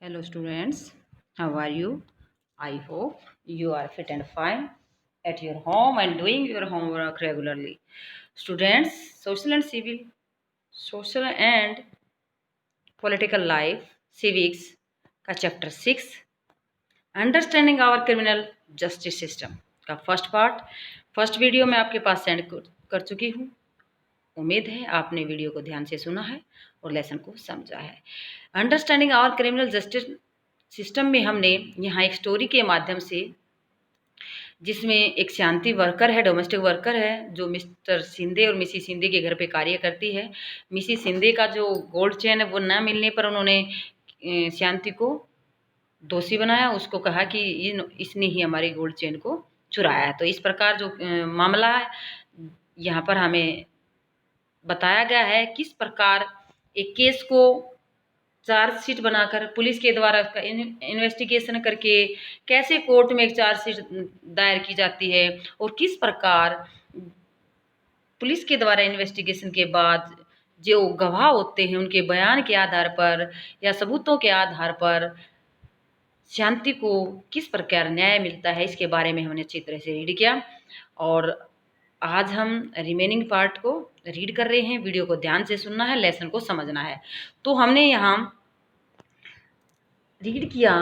Hello students, how are you? I hope you are fit and fine at your home and doing your homework regularly. Students, social and political life, civics का chapter 6 understanding our criminal justice system का first video मैं आपके पास send कर चुकी हूँ। उम्मीद है आपने वीडियो को ध्यान से सुना है और लेसन को समझा है। Understanding our criminal justice system में हमने यहाँ एक स्टोरी के माध्यम से, जिसमें एक शांति वर्कर है, डोमेस्टिक वर्कर है, जो मिस्टर शिंदे और मिसिस शिंदे के घर पे कार्य करती है। मिसिस शिंदे का जो गोल्ड चेन है वो न मिलने पर उन्होंने शांति को दोषी बनाया। उसको कहा कि इसने ही हमारी गोल्ड चेन को चुराया है। तो इस प्रकार जो मामला है यहाँ पर हमें बताया गया है, किस प्रकार एक केस को चार्जशीट बनाकर पुलिस के द्वारा उसका इन्वेस्टिगेशन करके कैसे कोर्ट में एक चार्जशीट दायर की जाती है, और किस प्रकार पुलिस के द्वारा इन्वेस्टिगेशन के बाद जो गवाह होते हैं उनके बयान के आधार पर या सबूतों के आधार पर शांति को किस प्रकार न्याय मिलता है, इसके बारे में हमने अच्छी तरह से रीड किया। और आज हम रिमेनिंग पार्ट को रीड कर रहे हैं। वीडियो को ध्यान से सुनना है, लेसन को समझना है। तो हमने यहाँ रीड किया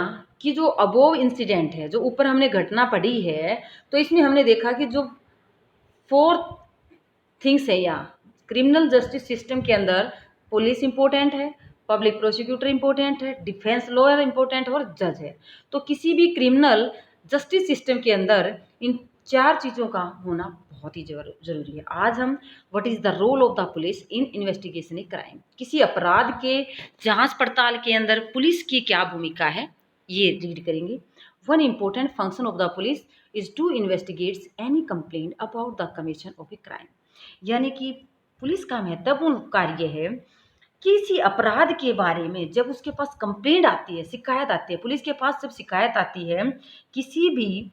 कि जो अबोव इंसिडेंट है, जो ऊपर हमने घटना पढ़ी है, तो इसमें हमने देखा कि जो 4 थिंग्स है या क्रिमिनल जस्टिस सिस्टम के अंदर पुलिस इंपॉर्टेंट है, पब्लिक प्रोसिक्यूटर इंपॉर्टेंट है, डिफेंस लॉयर इंपॉर्टेंट है और जज है। तो किसी भी क्रिमिनल जस्टिस सिस्टम के अंदर इन 4 चीज़ों का होना बहुत ही जरूरी है। आज हम what is the role of the police in investigation a crime, किसी अपराध के जांच पड़ताल के अंदर पुलिस की क्या भूमिका है, ये रीड करेंगे। One important function of the police is to investigates any complaint about the commission of a crime, यानी कि पुलिस का महत्वपूर्ण कार्य है किसी अपराध के बारे में जब उसके पास कंप्लेंट आती है, शिकायत आती है, पुलिस के पास जब शिकायत आती है किसी भी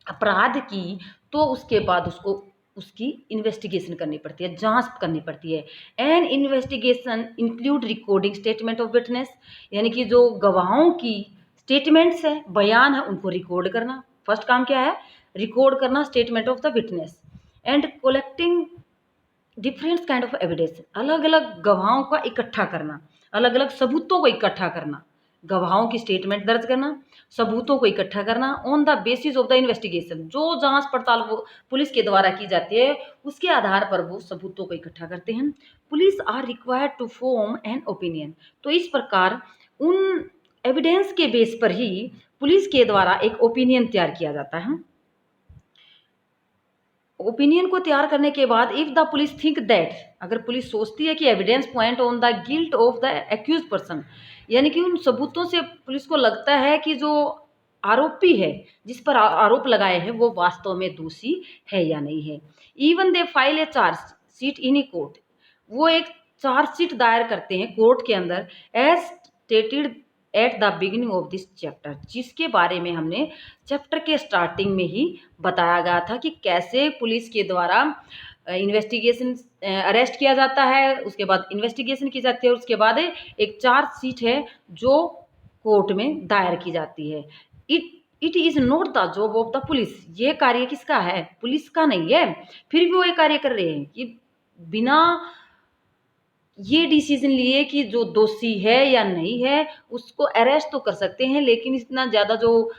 अपराध की, तो उसके बाद उसको उसकी इन्वेस्टिगेशन करनी पड़ती है, जांच करनी पड़ती है। And investigation include recording statement of witness, यानी कि जो गवाहों की स्टेटमेंट्स है, बयान है, उनको रिकॉर्ड करना। फर्स्ट काम क्या है? रिकॉर्ड करना statement of the witness. And collecting different kind of evidence, अलग अलग गवाहों का इकट्ठा करना, अलग अलग सबूतों को इकट्ठा करना, गवाहों की स्टेटमेंट दर्ज करना, सबूतों को इकट्ठा करना on the basis of the investigation, जो जांच पड़ताल वो पुलिस के द्वारा की जाती है उसके आधार पर वो सबूतों को इकट्ठा करते हैं। Police are required to form an opinion, तो इस प्रकार उन एविडेंस के बेस पर ही पुलिस के द्वारा एक ओपिनियन तैयार किया जाता है। ओपिनियन को तैयार करने के बाद if the police think that, अगर पुलिस सोचती है कि evidence point on the guilt of the accuse person, यानी कि उन सबूतों से पुलिस को लगता है कि जो आरोपी है, जिस पर आरोप लगाए हैं, वो वास्तव में दोषी है या नहीं है। Even they file a charge sheet in a court, वो एक चार्जशीट दायर करते हैं कोर्ट के अंदर, as stated at the beginning of this chapter, जिसके बारे में हमने चैप्टर के स्टार्टिंग में ही बताया गया था कि कैसे पुलिस के द्वारा इन्वेस्टिगेशन अरेस्ट किया जाता है, उसके बाद इन्वेस्टिगेशन की जाती है, उसके बाद एक चार्जशीट है जो कोर्ट में दायर की जाती है। It is not the job of the police, ये कार्य किसका है? पुलिस का नहीं है। फिर भी वो ये कार्य कर रहे हैं कि बिना ये डिसीजन लिए कि जो दोषी है या नहीं है उसको अरेस्ट तो कर सकते हैं, लेकिन इतना ज़्यादा जो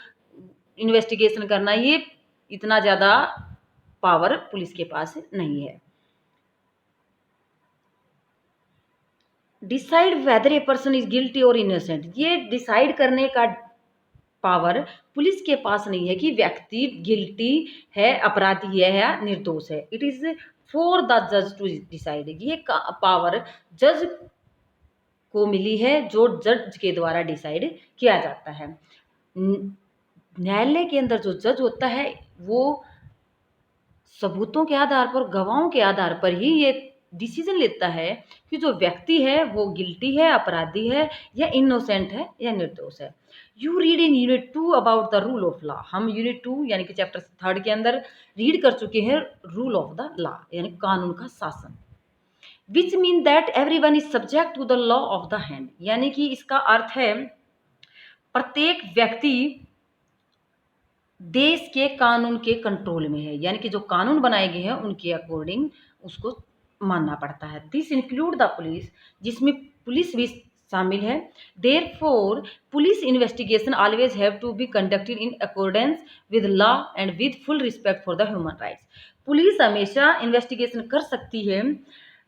इन्वेस्टिगेशन करना, ये इतना ज़्यादा पावर पुलिस के पास नहीं है। Decide whether a person is guilty और इनोसेंट, ये डिसाइड करने का पावर पुलिस के पास नहीं है कि व्यक्ति गिल्टी है, अपराधी है या निर्दोष है। इट इज फॉर द जज टू डिसाइड, ये पावर जज को मिली है, जो जज के द्वारा डिसाइड किया जाता है। न्यायालय के अंदर जो जज होता है वो सबूतों के आधार पर, गवाहों के आधार पर ही ये डिसीजन लेता है कि जो व्यक्ति है वो गिल्टी है, अपराधी है या इनोसेंट है या निर्दोष है। You read in unit 2 about the rule of law, हम यूनिट 2 यानी कि चैप्टर 3 के अंदर रीड कर चुके हैं रूल ऑफ द लॉ, यानी कानून का शासन। Which mean that everyone is subject to the law of the hand, यानी कि इसका अर्थ है प्रत्येक व्यक्ति देश के कानून के कंट्रोल में है, यानी कि जो कानून बनाए गए हैं उनके अकॉर्डिंग उसको मानना पड़ता है। दिस इंक्लूड द पुलिस, जिसमें पुलिस भी शामिल है। Therefore police investigation always have to be conducted in accordance with law and with full respect for the human rights. Police हमेशा इन्वेस्टिगेशन कर सकती है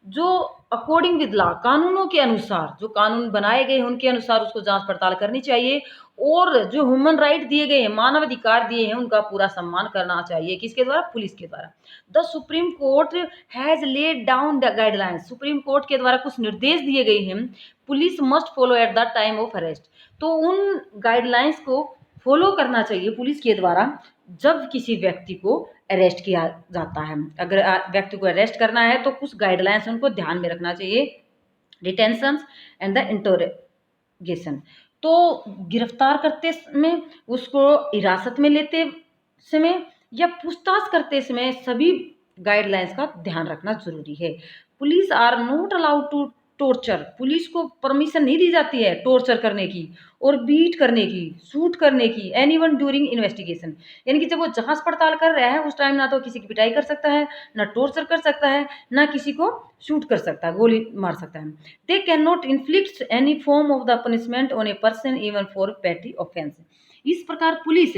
जो अकॉर्डिंग विद लॉ, कानूनों के अनुसार, जो कानून बनाए गए हैं उनके अनुसार उसको जांच पड़ताल करनी चाहिए, और जो ह्यूमन राइट दिए गए हैं, मानव अधिकार दिए हैं, उनका पूरा सम्मान करना चाहिए। किसके द्वारा? पुलिस के द्वारा। The Supreme court has laid down the guidelines, supreme court के द्वारा कुछ निर्देश दिए गए हैं, police must follow at the time of arrest. तो उन गाइडलाइंस को फॉलो करना चाहिए पुलिस के द्वारा जब किसी व्यक्ति को अरेस्ट किया जाता है। अगर व्यक्ति को अरेस्ट करना है तो कुछ गाइडलाइंस उनको ध्यान में रखना चाहिए। डिटेंशन एंड द इंटरोगेशन, तो गिरफ्तार करते समय, उसको हिरासत में लेते समय या पूछताछ करते समय सभी गाइडलाइंस का ध्यान रखना जरूरी है। Police are not allowed to torture, police को परमिशन नहीं दी जाती है टॉर्चर करने की और बीट करने की, शूट करने की एनीवन ड्यूरिंग इन्वेस्टिगेशन। यानी कि जब वो जांच पड़ताल कर रहा है उस टाइम ना तो किसी की पिटाई कर सकता है, ना टॉर्चर कर सकता है, ना किसी को शूट कर सकता है, गोली मार सकता है। They can not inflict any form of the punishment on a person even for पेटी ऑफेंस। इस प्रकार पुलिस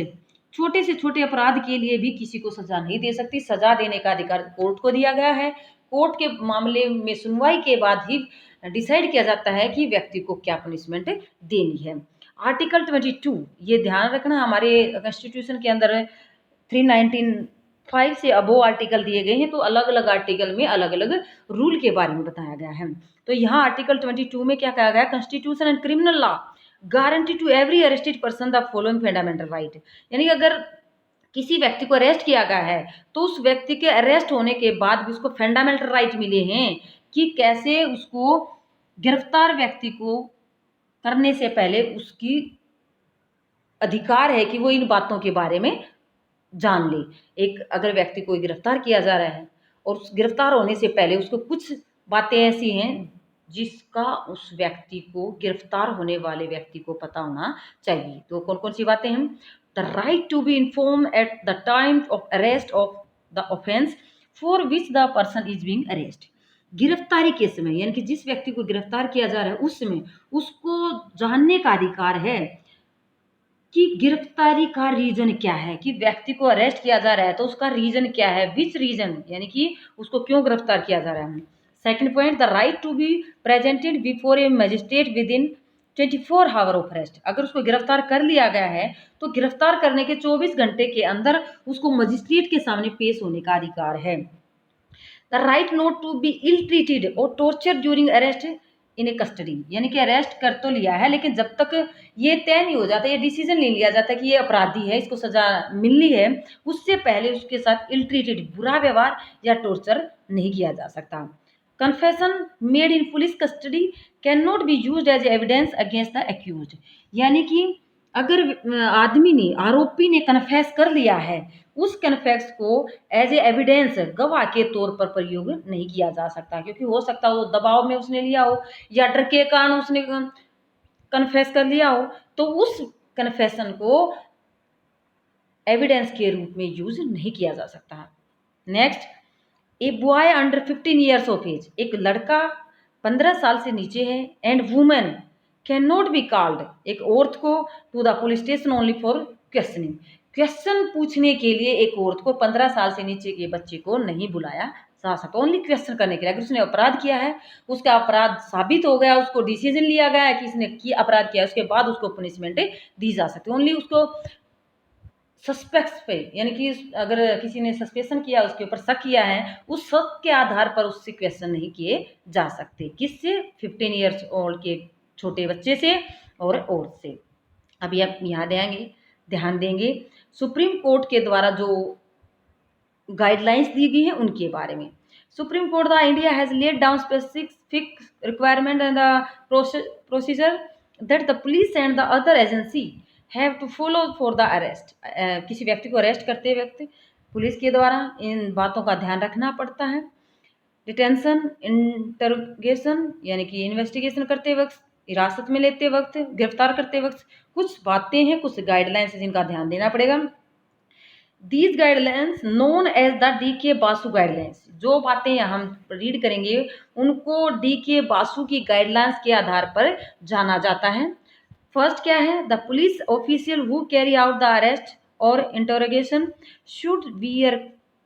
छोटे से छोटे अपराध के लिए भी किसी को सजा नहीं दे सकती। सजा देने का अधिकार कोर्ट को दिया गया है। कोर्ट के मामले में सुनवाई के बाद ही डिसाइड किया जाता है कि व्यक्ति को क्या पनिशमेंट देनी है। आर्टिकल 22, ये ध्यान रखना, हमारे कॉन्स्टिट्यूशन के अंदर 319(5) से अबो आर्टिकल दिए गए हैं, तो अलग अलग आर्टिकल में अलग अलग रूल के बारे में बताया गया है। तो यहाँ आर्टिकल 22 में क्या कहा गया? Constitution and criminal law guarantee to every arrested person the following fundamental right. यानी कि अगर किसी व्यक्ति को अरेस्ट किया गया है तो उस व्यक्ति के अरेस्ट होने के बाद भी उसको फंडामेंटल राइट मिले हैं कि कैसे उसको गिरफ्तार व्यक्ति को करने से पहले उसकी अधिकार है कि वो इन बातों के बारे में जान ले। एक अगर व्यक्ति को गिरफ्तार किया जा रहा है और उस गिरफ्तार होने से पहले उसको कुछ बातें ऐसी हैं जिसका उस व्यक्ति को, गिरफ्तार होने वाले व्यक्ति को पता होना चाहिए। तो कौन कौन सी बातें हैं? The right to be inform at the time of arrest of the offence for which the person is being arrest. गिरफ्तारी के समय, यानी कि जिस व्यक्ति को गिरफ्तार किया जा रहा है उस समय उसको जानने का अधिकार है कि गिरफ्तारी का रीजन क्या है, कि व्यक्ति को अरेस्ट किया जा रहा है तो उसका रीजन क्या है, विच रीजन, यानी कि उसको क्यों गिरफ्तार किया जा रहा है। Second point, the right to be presented before a magistrate within 24 hour of arrest. अगर उसको गिरफ्तार कर लिया गया है तो गिरफ्तार करने के 24 घंटे के अंदर उसको मजिस्ट्रेट के सामने पेश होने का अधिकार है। The right not to be ill treated और torture during arrest in a custody, यानी कि अरेस्ट कर तो लिया है लेकिन जब तक ये तय नहीं हो जाता, ये डिसीजन नहीं लिया जाता कि ये अपराधी है, इसको सजा मिलनी है, उससे पहले उसके साथ इल ट्रीटेड, बुरा व्यवहार या टॉर्चर नहीं किया जा सकता। Confession made in police custody can not be used as evidence against the accused. यानी कि अगर आदमी ने, आरोपी ने कन्फेस कर लिया है, उस कन्फेस को एज ए एविडेंस, गवाह के तौर पर प्रयोग नहीं किया जा सकता, क्योंकि हो सकता हो दबाव में उसने लिया हो या डर के कारण उसने कन्फेस कर लिया हो, तो उस कन्फेशन को एविडेंस के रूप में यूज नहीं किया जा सकता। Next, a boy under 15 years of age, एक लड़का 15 साल से नीचे है, and women can not be called, एक औरत को, to the police station only for questioning, question पूछने के लिए एक औरत को, 15 साल से नीचे के बच्चे को नहीं बुलाया जा सकता, ओनली क्वेश्चन करने के लिए। अगर उसने अपराध किया है, उसका अपराध साबित हो गया, उसको डिसीजन लिया गया है कि इसने अपराध किया, उसके बाद उसको पनिशमेंट दी जा सकती है। ओनली उसको सस्पेक्ट्स पे, यानी कि अगर किसी ने सस्पेशन किया, उसके ऊपर शक किया है, उस शक के आधार पर उससे क्वेश्चन नहीं किए जा सकते। किससे? 15 ईयर्स ओल्ड के छोटे बच्चे से और औरत से। अभी आप यहाँ ध्यान देंगे सुप्रीम कोर्ट के द्वारा जो गाइडलाइंस दी गई हैं उनके बारे में। Supreme court the India has laid down specific requirement and the procedure that the police and the other agency have to follow for the arrest. किसी व्यक्ति को अरेस्ट करते वक्त पुलिस के द्वारा इन बातों का ध्यान रखना पड़ता है। डिटेंशन, इंटरोगेशन, यानी कि इन्वेस्टिगेशन करते वक्त हिरासत में लेते वक्त, गिरफ्तार करते वक्त कुछ बातें हैं, कुछ गाइडलाइंस जिनका ध्यान देना पड़ेगा। These guidelines known as the D K Basu guidelines, जो बातें हम रीड करेंगे उनको डी के बासु की गाइडलाइंस के आधार पर जाना जाता है। फर्स्ट क्या है, the police official who carry out the arrest और interrogation should wear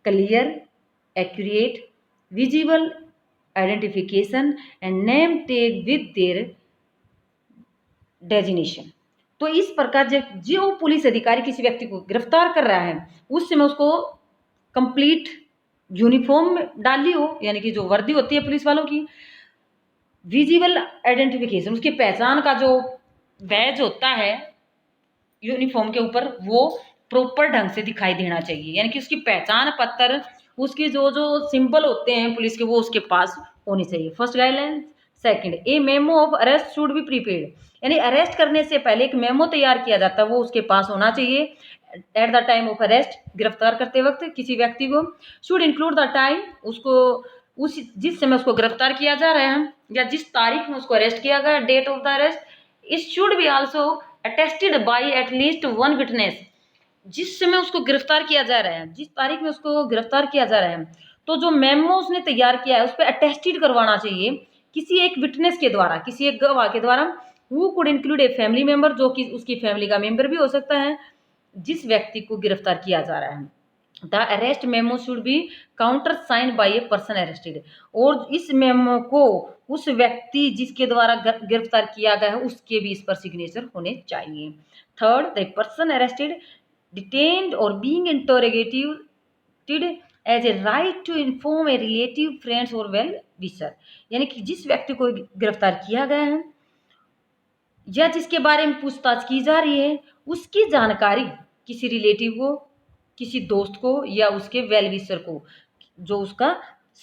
clear, accurate, visible identification and name tag with their designation. तो इस प्रकार जो पुलिस अधिकारी किसी व्यक्ति को गिरफ्तार कर रहा है उस समय उसको कंप्लीट यूनिफॉर्म डाली हो, यानी कि जो वर्दी होती है पुलिस वालों की, विजिबल आइडेंटिफिकेशन, उसकी पहचान का जो बैज होता है यूनिफॉर्म के ऊपर वो प्रॉपर ढंग से दिखाई देना चाहिए, यानी कि उसकी पहचान पत्र, उसके जो जो सिंबल होते हैं पुलिस के वो उसके पास होने चाहिए। First guideline. Second, A memo of arrest should be prepaid, यानी अरेस्ट करने से पहले एक मेमो तैयार किया जाता है वो उसके पास होना चाहिए eight the time of arrest, गिरफ्तार करते वक्त किसी व्यक्ति को। शुड इंक्लूड द टाइम, उसको उस जिस समय उसको गिरफ्तार किया जा रहा है या जिस तारीख में उसको अरेस्ट किया गया, date of the arrest. It should be also attested by at least one witness, जिस समय उसको गिरफ्तार किया जा रहा है, जिस तारीख में उसको गिरफ्तार किया जा रहा है, तो जो मेमो उसने तैयार किया है उस पर अटेस्टेड करवाना चाहिए किसी एक विटनेस के द्वारा, किसी एक गवाह के द्वारा। वो could include a family member, जो कि उसकी फैमिली का मेंबर भी हो सकता है जिस व्यक्ति को गिरफ्तार किया जा रहा है। The arrest memo should be counter sign by a person arrested, और इस मेमो को उस व्यक्ति जिसके द्वारा गिरफ्तार किया गया है उसके भी इस पर सिग्नेचर होने चाहिए। Third, the person arrested, detained or being interrogated as a right to inform a relative, friends or well wisher, यानी कि जिस व्यक्ति को गिरफ्तार किया गया है या जिसके बारे में पूछताछ की जा रही है उसकी जानकारी किसी रिलेटिव को, किसी दोस्त को या उसके वेल विशर को जो उसका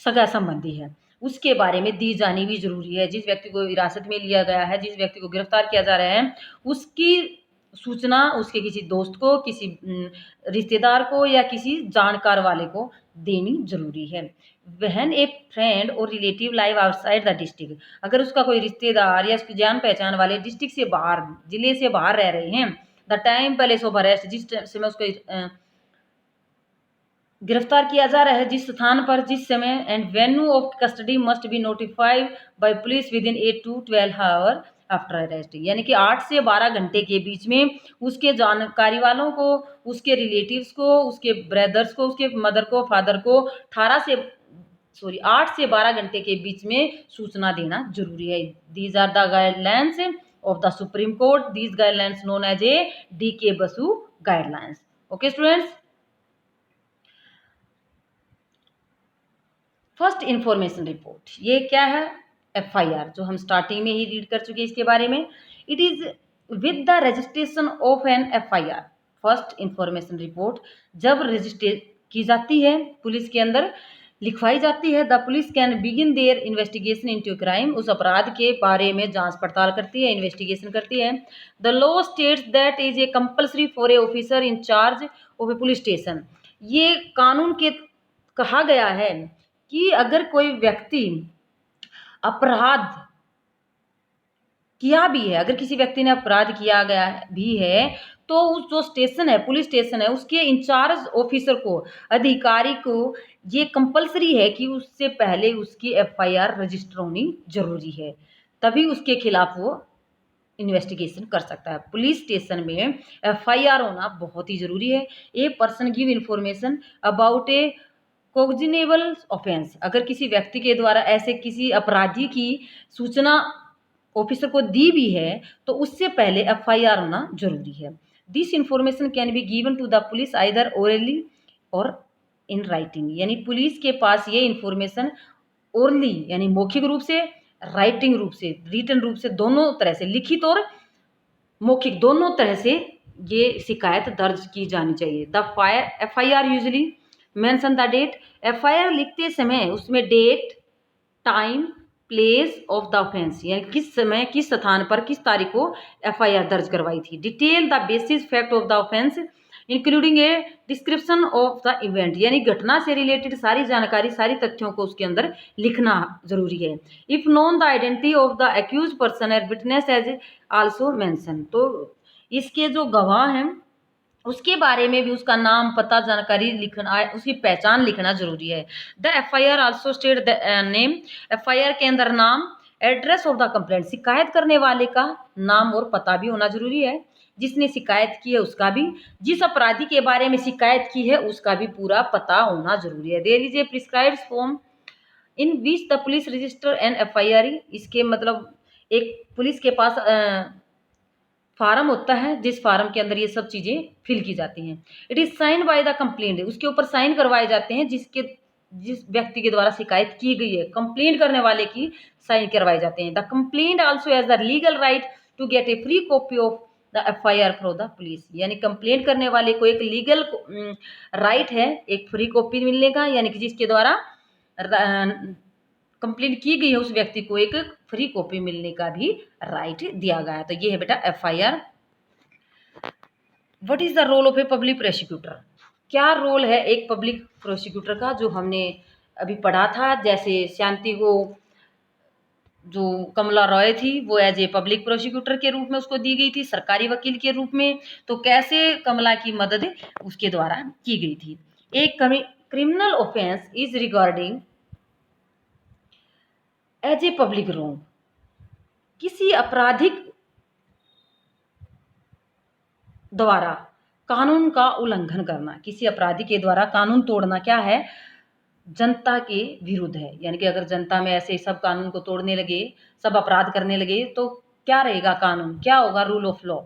सगा संबंधी है उसके बारे में दी जानी भी जरूरी है। जिस व्यक्ति को हिरासत में लिया गया है, जिस व्यक्ति को गिरफ्तार किया जा रहा है, उसकी सूचना उसके किसी दोस्त को, किसी रिश्तेदार को या किसी जानकार वाले को देनी जरूरी है। व्हेन ए फ्रेंड और relative live outside the district, अगर उसका कोई रिश्तेदार या उसकी जान पहचान वाले डिस्ट्रिक्ट से बाहर, जिले से बाहर रह रहे हैं, the time place of arrest, जिस समय उसको गिरफ्तार किया जा रहा है, जिस स्थान पर, जिस समय, and venue of custody must be notified by police with in 8 to 12 hour after arrest, यानी कि 8 से 12 घंटे के बीच में उसके जानकारी वालों को, उसके रिलेटिव्स को, उसके ब्रदर्स को, उसके मदर को, फादर को 8 से 12 घंटे के बीच में सूचना देना जरूरी है। These are the guidelines of the Supreme Court, these guidelines known as a D K Basu guidelines. Okay students, first information report, ये क्या है, एफआईआर, जो हम स्टार्टिंग में ही रीड कर चुके हैं इसके बारे में। It is with the registration of an FIR, first information report जब रजिस्टर की जाती है, पुलिस के अंदर लिखवाई जाती है, the police can begin their investigation into crime, उस अपराध के बारे में जांच पड़ताल करती है, इन्वेस्टिगेशन करती है। The law states that is a compulsory for a officer in charge of A police station, ये कानून के कहा गया है कि अगर कोई व्यक्ति अपराध किया भी है, अगर किसी व्यक्ति ने अपराध किया गया भी है, तो उस जो स्टेशन है, पुलिस स्टेशन है, उसके इंचार्ज ऑफिसर को, अधिकारी को ये कंपलसरी है कि उससे पहले उसकी एफआईआर रजिस्टर होनी जरूरी है, तभी उसके खिलाफ वो इन्वेस्टिगेशन कर सकता है। पुलिस स्टेशन में एफआईआर होना बहुत ही जरूरी है। A person give information about a cognizable offence, अगर किसी व्यक्ति के द्वारा ऐसे किसी अपराधी की सूचना ऑफिसर को दी भी है तो उससे पहले एफआईआर होना जरूरी है। This information can be given to the police either orally और इन राइटिंग, यानी पुलिस के पास ये इंफॉर्मेशन ओरली यानी मौखिक रूप से, राइटिंग रूप से, रिटन रूप से, दोनों तरह से, लिखित और मौखिक दोनों तरह से ये शिकायत दर्ज की जानी चाहिए। The FIR usually mention the date, FIR लिखते समय उसमें date, time, place of the offence, यानी किस समय, किस स्थान पर, किस तारीख को एफआईआर दर्ज करवाई थी। Detail the basis fact of the offence, including a description of the event, यानी घटना से रिलेटेड सारी जानकारी, सारी तथ्यों को उसके अंदर लिखना जरूरी है। If known the identity of the accuse person and witness as also mention, तो इसके जो गवाह हैं उसके बारे में भी उसका नाम, पता, जानकारी लिखना, उसकी पहचान लिखना जरूरी है। The FIR also state the name, FIR के अंदर नाम, एड्रेस ऑफ द कंप्लेंट, शिकायत करने वाले का नाम और पता भी होना जरूरी है, जिसने शिकायत की है उसका भी, जिस अपराधी के बारे में शिकायत की है उसका भी पूरा पता होना जरूरी है। There is a prescribed form in which the police register and FIR, इसके मतलब एक पुलिस के पास फार्म होता है जिस फार्म के अंदर ये सब चीज़ें फिल की जाती हैं। It is sine by the complaint, उसके ऊपर साइन करवाए जाते हैं जिस व्यक्ति के द्वारा शिकायत की गई है, कंप्लेंट करने वाले की साइन करवाए जाते हैं। The complaint also has the legal right to get a free copy of the FIR from the police, यानी कंप्लेंट करने वाले को एक लीगल राइट है एक फ्री कॉपी मिलने का, यानी कि जिसके द्वारा कंप्लेंट की गई है उस व्यक्ति को एक फ्री कॉपी मिलने का भी राइट दिया गया है। तो ये है बेटा FIR। What is the role of a public prosecutor, क्या रोल है एक पब्लिक प्रोसिक्यूटर का, जो हमने अभी पढ़ा था। जैसे शांति को जो कमला रॉय थी वो एज ए पब्लिक प्रोसिक्यूटर के रूप में उसको दी गई थी, सरकारी वकील के रूप में, तो कैसे कमला की मदद उसके द्वारा की गई थी। एक criminal offence is regarding as a public wrong, किसी आपराधिक द्वारा कानून का उल्लंघन करना, किसी अपराधी के द्वारा कानून तोड़ना क्या है, जनता के विरुद्ध है। यानी कि अगर जनता में ऐसे सब कानून को तोड़ने लगे, सब अपराध करने लगे, तो क्या रहेगा कानून, क्या होगा rule of law.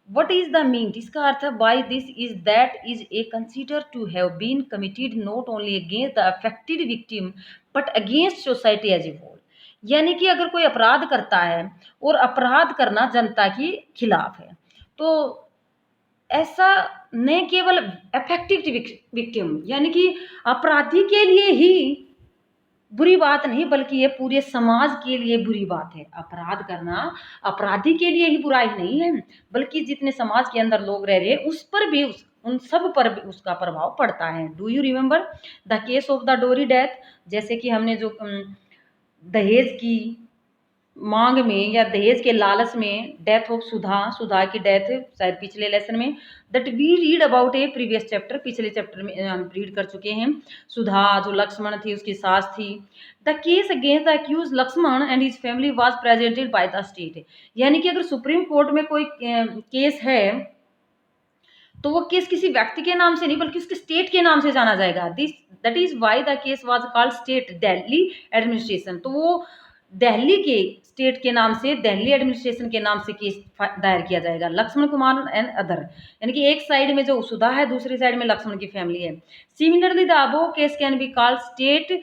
What is the mean, इसका अर्थ है by this is that is a considered to have been committed not only against the affected victim but against society as a whole, यानी कि अगर कोई अपराध करता है और अपराध करना जनता के खिलाफ है, तो ऐसा न केवल अफेक्टेड विक्टिम यानी कि अपराधी के लिए ही बुरी बात नहीं, बल्कि ये पूरे समाज के लिए बुरी बात है। अपराध करना अपराधी के लिए ही बुराई नहीं है, बल्कि जितने समाज के अंदर लोग रह रहे हैं उस पर भी उन सब पर भी उसका प्रभाव पड़ता है। Do you remember the case of the डोरी डेथ, जैसे कि हमने जो दहेज की मांग में या दहेज के लालच में डेथ ऑफ सुधा की डेथ शायद पिछले लेसन में that we read about a previous chapter, पिछले चैप्टर में हम रीड कर चुके हैं। सुधा जो लक्ष्मण थी उसकी सास थी। The case against the accuse Laxman and his family was presented by the state, यानी कि अगर सुप्रीम कोर्ट में कोई केस है तो वो केस किसी व्यक्ति के नाम से नहीं बल्कि उसके स्टेट के नाम से जाना जाएगा। That is why the case was called state Delhi administration, तो वो दिल्ली के स्टेट के नाम से, दिल्ली एडमिनिस्ट्रेशन के नाम से केस दायर किया जाएगा। लक्ष्मण कुमार एंड अदर, यानी कि एक साइड में जो सुधा है, दूसरी साइड में लक्ष्मण की फैमिली है। Similarly the above case can be called state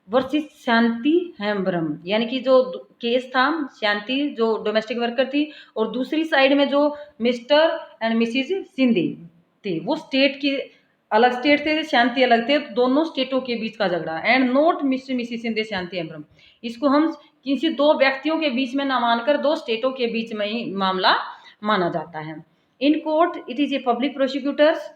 versus Shanti Hembram, यानी कि जो केस था शांति जो डोमेस्टिक वर्कर थी और दूसरी साइड में जो मिस्टर एंड मिसिज सिंधे थे वो स्टेट की अलग स्टेट थे, शांति अलग थे, तो दोनों स्टेटों के बीच का झगड़ा। And not mister Mrs Sindhe Shanti Hembram, इसको हम किसी दो व्यक्तियों के बीच में ना मानकर दो स्टेटों के बीच में ही मामला माना जाता है। In court it is a public prosecutors,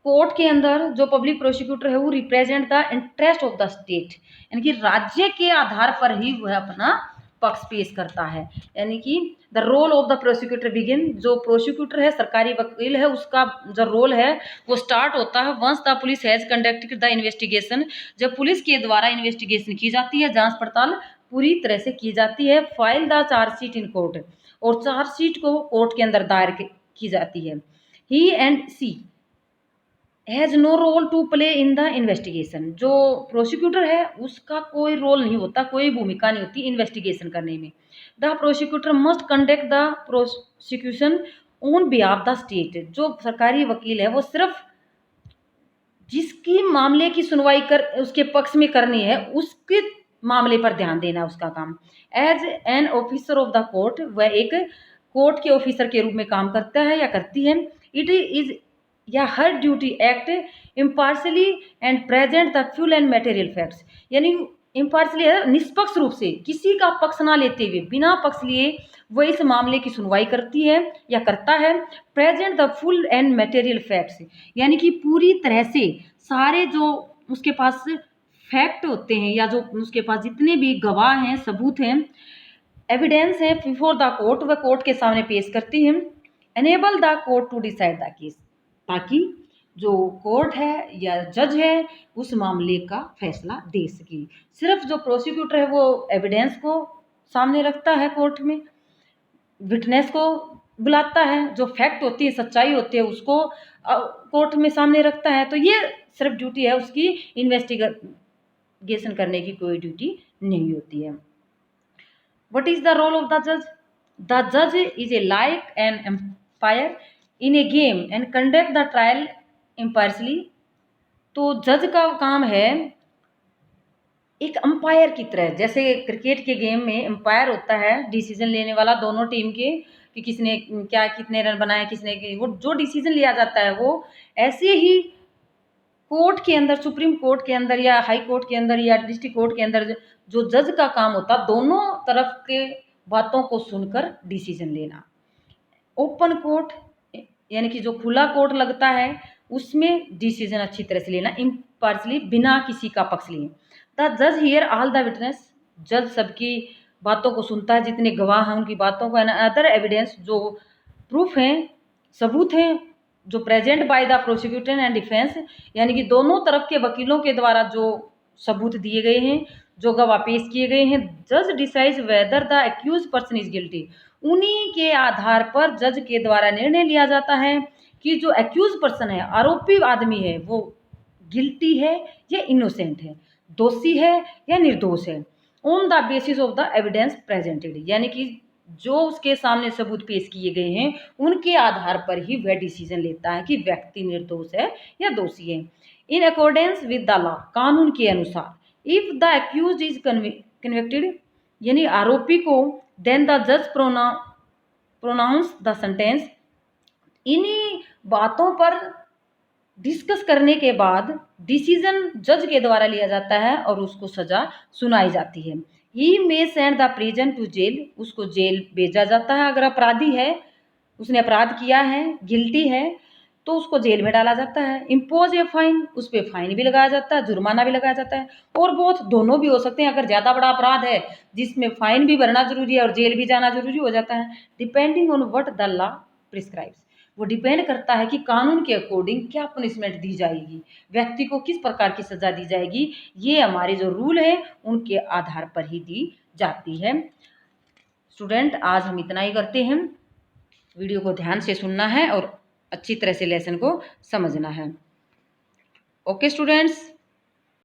court के अंदर जो पब्लिक प्रोसिक्यूटर है वो represent the interest of the state, यानी कि राज्य के आधार पर ही वह अपना पक्ष पेश करता है। यानी कि the role of the prosecutor begin, जो प्रोसिक्यूटर है सरकारी वकील है उसका जो रोल है वो स्टार्ट होता है once the police has conducted the investigation, जब पुलिस के द्वारा इन्वेस्टिगेशन की जाती है, जांच पड़ताल पूरी तरह से की जाती है। File the chargesheet in court, और चार्जशीट को कोर्ट के अंदर दायर की जाती है। He and she has no role to play in the investigation, जो प्रोसिक्यूटर है उसका कोई रोल नहीं होता, कोई भूमिका नहीं होती इन्वेस्टिगेशन करने में। The prosecutor must conduct the prosecution on behalf the state, जो सरकारी वकील है वो सिर्फ जिसकी मामले की सुनवाई उसके पक्ष में करनी है उसके मामले पर ध्यान देना उसका काम। As an officer of the court, वह एक कोर्ट के ऑफिसर के रूप में काम करता है या करती है। इट इज या her duty act impartially and present the full and material facts, यानी इम्पार्शली है निष्पक्ष रूप से, किसी का पक्ष ना लेते हुए, बिना पक्ष लिए वो इस मामले की सुनवाई करती है या करता है। Present the full and material facts, यानी कि पूरी तरह से सारे जो उसके पास फैक्ट होते हैं या जो उसके पास जितने भी गवाह हैं, सबूत हैं, एविडेंस है बिफोर द कोर्ट, वह कोर्ट के सामने पेश करती है। Enable the court to decide the case, ताकि जो कोर्ट है या जज है उस मामले का फैसला दे सके। सिर्फ जो प्रोसिक्यूटर है वो एविडेंस को सामने रखता है कोर्ट में, विटनेस को बुलाता है, जो फैक्ट होती है, सच्चाई होती है, उसको कोर्ट में सामने रखता है। तो ये सिर्फ ड्यूटी है उसकी, इन्वेस्टिगेशन करने की कोई ड्यूटी नहीं होती है। What is the role of the judge? The judge is a like an umpire in a game and conduct the trial impartially. तो जज का काम है एक अंपायर की तरह, जैसे क्रिकेट के गेम में अंपायर होता है डिसीजन लेने वाला दोनों टीम के, कि किसने क्या कितने रन बनाए, किसने, वो जो डिसीजन लिया जाता है वो ऐसे ही कोर्ट के अंदर, सुप्रीम कोर्ट के अंदर या हाई कोर्ट के अंदर या डिस्ट्रिक्ट कोर्ट के अंदर जो जज का काम होता, दोनों तरफ के बातों को सुनकर डिसीजन लेना। ओपन कोर्ट यानी कि जो खुला कोर्ट लगता है उसमें डिसीजन अच्छी तरह से लेना, इम्पार्शली, बिना किसी का पक्ष लिए। द जज हियर ऑल द विटनेस, जज सबकी बातों को सुनता है, जितने गवाह हैं उनकी बातों को, अदर एविडेंस, जो प्रूफ हैं, सबूत हैं, जो present by the prosecutor and defence, यानी कि दोनों तरफ के वकीलों के द्वारा जो सबूत दिए गए हैं, जो गवाह पेश किए गए हैं। जज decides whether the accuse person is guilty, उन्हीं के आधार पर जज के द्वारा निर्णय लिया जाता है कि जो एक्यूज पर्सन है, आरोपी आदमी है, वो गिल्टी है या इनोसेंट है, दोषी है या निर्दोष है, on the basis of the evidence presented, यानी कि जो उसके सामने सबूत पेश किए गए हैं उनके आधार पर ही वह डिसीजन लेता है कि व्यक्ति निर्दोष है या दोषी है। In accordance with the law, कानून के अनुसार, if the accused is convicted, यानी आरोपी को, देन द जज प्रोनाउंस द सेंटेंस, इन्हीं बातों पर डिस्कस करने के बाद डिसीजन जज के द्वारा लिया जाता है और उसको सजा सुनाई जाती है। He may send the prison to jail, उसको जेल भेजा जाता है। अगर अपराधी है, उसने अपराध किया है, गिल्टी है, तो उसको जेल में डाला जाता है। इम्पोज ए फाइन, उस पर फाइन भी लगाया जाता है, जुर्माना भी लगाया जाता है, और बहुत दोनों भी हो सकते हैं। अगर ज़्यादा बड़ा अपराध है जिसमें फाइन भी भरना जरूरी है और जेल भी जाना जरूरी हो जाता है, depending on what the law prescribes, वो डिपेंड करता है कि कानून के अकॉर्डिंग क्या पनिशमेंट दी जाएगी, व्यक्ति को किस प्रकार की सज़ा दी जाएगी, ये हमारे जो रूल है उनके आधार पर ही दी जाती है। स्टूडेंट, आज हम इतना ही करते हैं। वीडियो को ध्यान से सुनना है और अच्छी तरह से लेसन को समझना है। Okay students.